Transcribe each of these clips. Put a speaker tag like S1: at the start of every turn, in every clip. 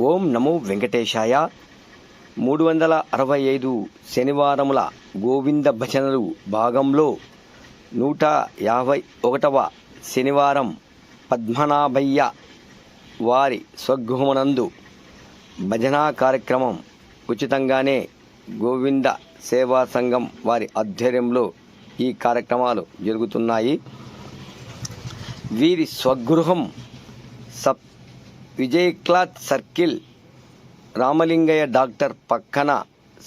S1: ఓం నమో వెంకటేశాయ. 365 శనివారముల గోవింద భజనలు భాగంలో 151వ శనివారం పద్మనాభయ్య వారి స్వగృహమునందు భజనా కార్యక్రమం ఉచితంగానే గోవింద సేవా సంఘం వారి ఆధ్వర్యంలో ఈ కార్యక్రమాలు జరుగుతున్నాయి. వీరి స్వగృహం Vijay cloth circle, Ramalingaiah doctor పక్కన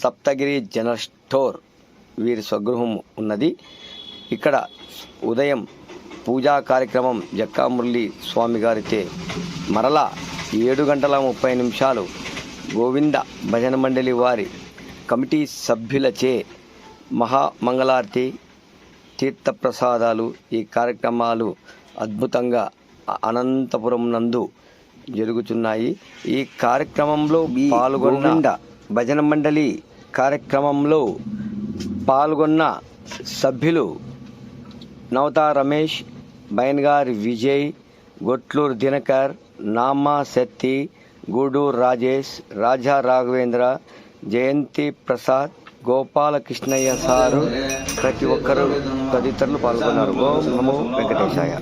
S1: సప్తగిరి జనరల్ స్టోర్ వీరి స్వగృహం ఉన్నది. ఇక్కడ ఉదయం పూజా కార్యక్రమం జక్కా మురళీ స్వామి గారితే, మరలా 7:30 గోవింద భజన మండలి వారి కమిటీ సభ్యులచే మహామంగళారతి, తీర్థప్రసాదాలు, ఈ కార్యక్రమాలు అద్భుతంగా అనంతపురం నందు జరుగుతున్నాయి. ఈ కార్యక్రమంలో పాల్గొన్న భజన మండలి కార్యక్రమంలో పాల్గొన్న సభ్యులు నవతా రమేష్, బైన్గారి విజయ్, గొట్లూరు దినకర్, నామా శెట్టి, గూడూరు రాజేష్, రాజా రాఘవేంద్ర, జయంతి ప్రసాద్, గోపాలకృష్ణయ్య సారు, ప్రతి ఒక్కరూ తదితరులు పాల్గొన్నారు. ఓం నమో వెంకటేశాయ.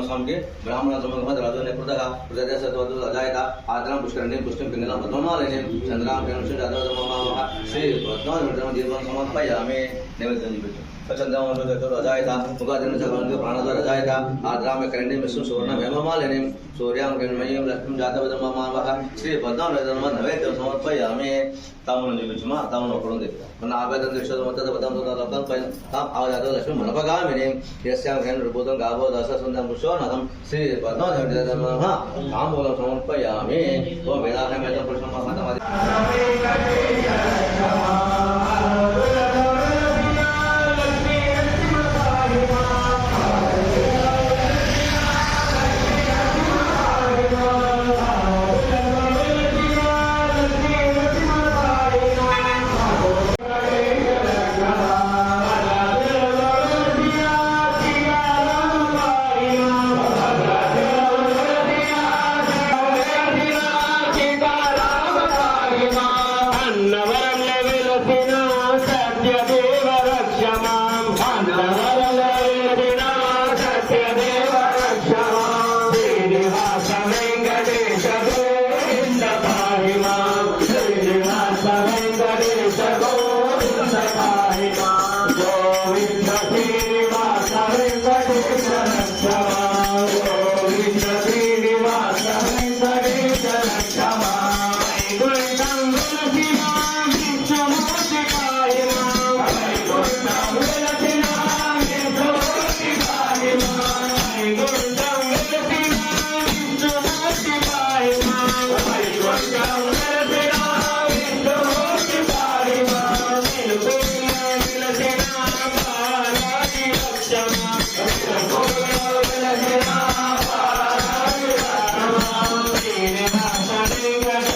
S2: स्वामी के ब्राह्मण अजायता आदरम पुष्करणी पुष्टिम पिंगलम पद्ममालिनी चंद्राम केनुषु जादव श्री पद्मनाभ समर्पयामि. नैवेद्यं अजायता मुखादिन चक्रवर्ती प्राणद्वार अजायता आद्राम करणीं विष्णु सुवर्ण हेममालिनी सूर्यां किरणमयीं लक्ष्मीं जातवदममावः श्री पद्मनाभ नैवेद्यं समर्पयामि. तामुन जीविचमा तामुन ओकडुंदे मन आवेदन दिशद मत्तद पदम तदलकल पयन ताम आवाजात लक्ष्मी मनपगामिनी यस्यां घेन रूपोदं गावो दश सुंदर पुष्पनाथं श्री पद्मनाभ नमः ताम्बूलं समर्पयामि. ओ वेदाहं वेदं पुरुषं महतमदि
S3: Thank you.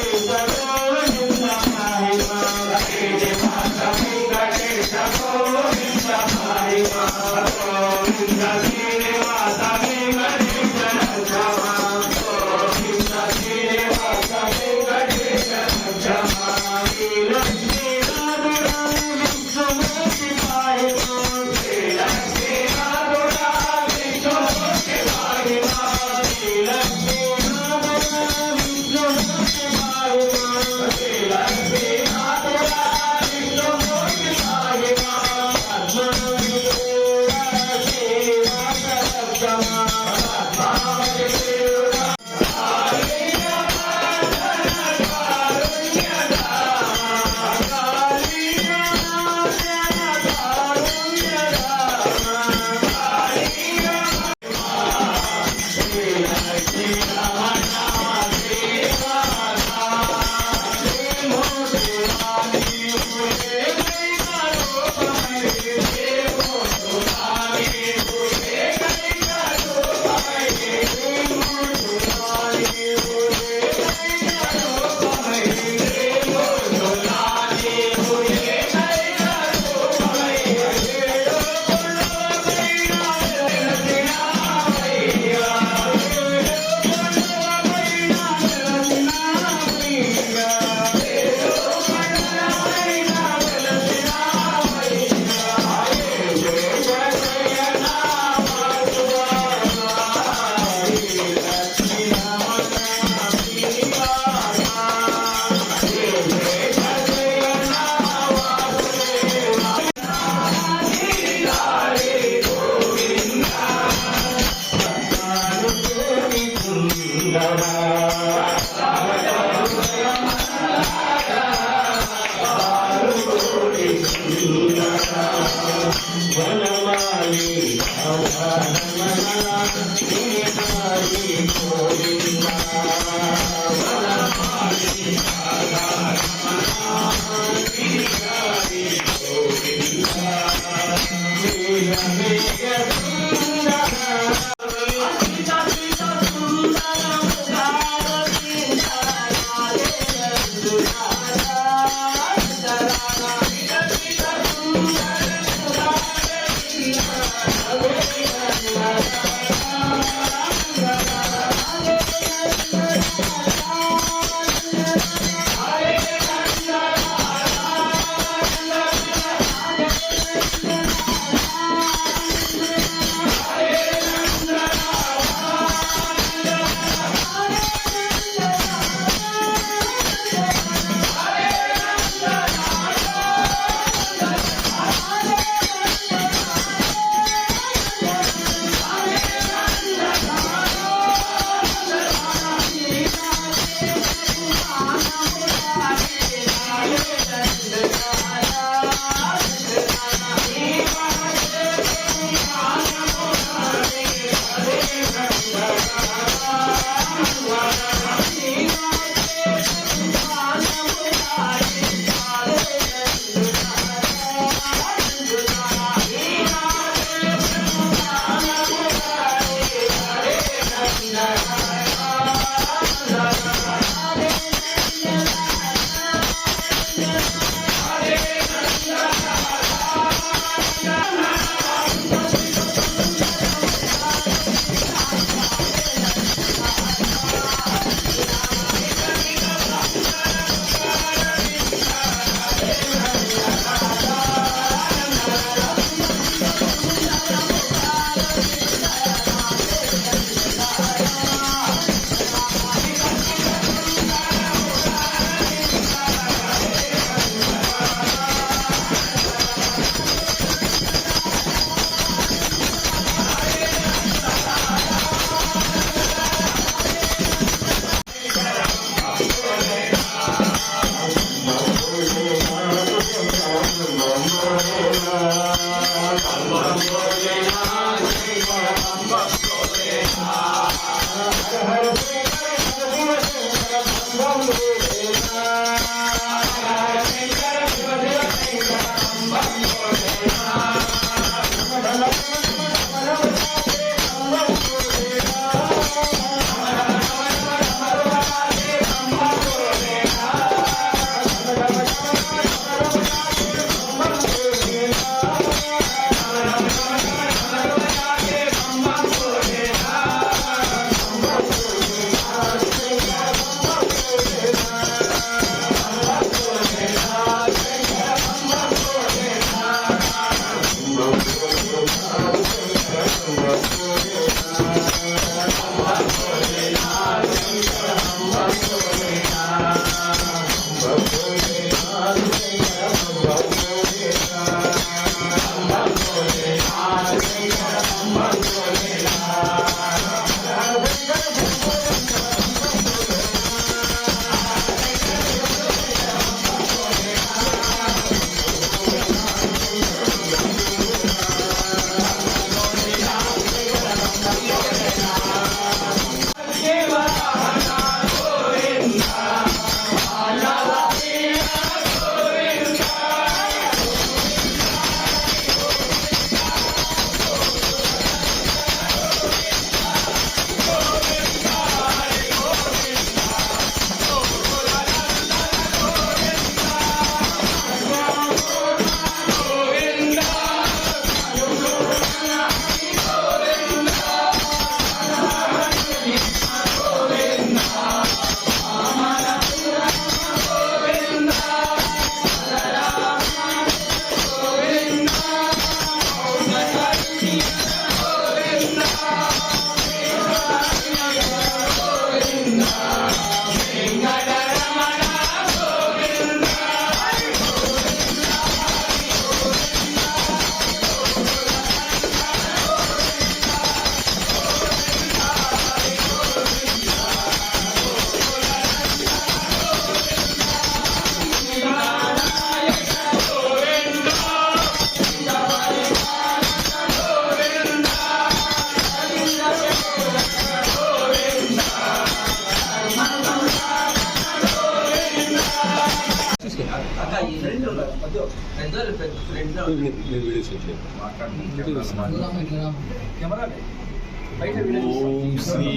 S3: ఓం శ్రీ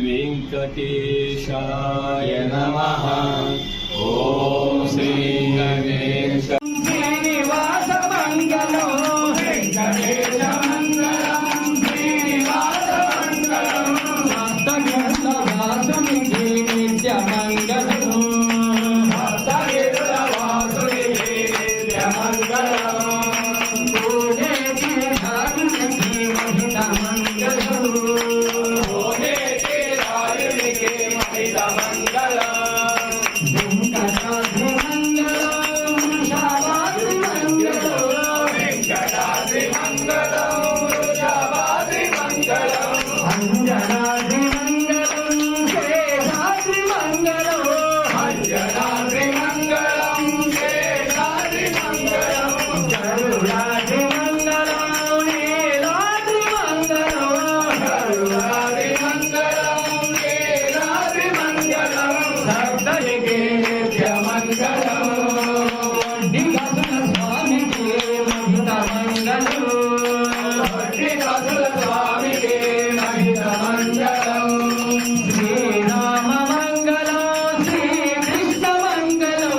S3: వెంకటేశాయ నమః. ఓం
S4: స్వామికి నిత్య మంగళం వడ్డికాసుల స్వామికి మహిత మంగళం వడ్డికాసుల స్వామికి మహిత మంగళం శ్రీరామ మంగళం శ్రీకృష్ణ మంగళం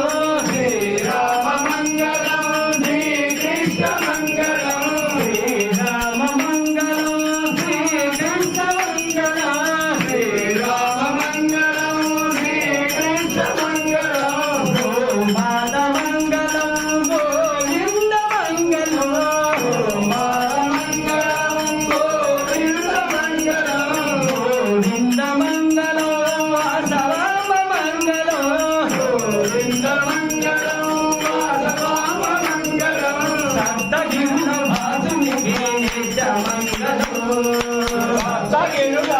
S4: శ్రీరామ మంగళం శ్రీకృష్ణ మంగళం శ్రీరామ మంగళం శ్రీకృష్ణ మంగళం శ్రీరామ మంగళం శ్రీకృష్ణ మంగళం గోమాత మంగళం గోవింద మంగళం గోమాత మంగళం గోవింద మంగళం గోవింద మంగళం వాసవామ మంగళం గోవింద మంగళం వాసవామ మంగళం సప్తగిరుల వాసునికి నిత్య మంగళం సప్తగిరుల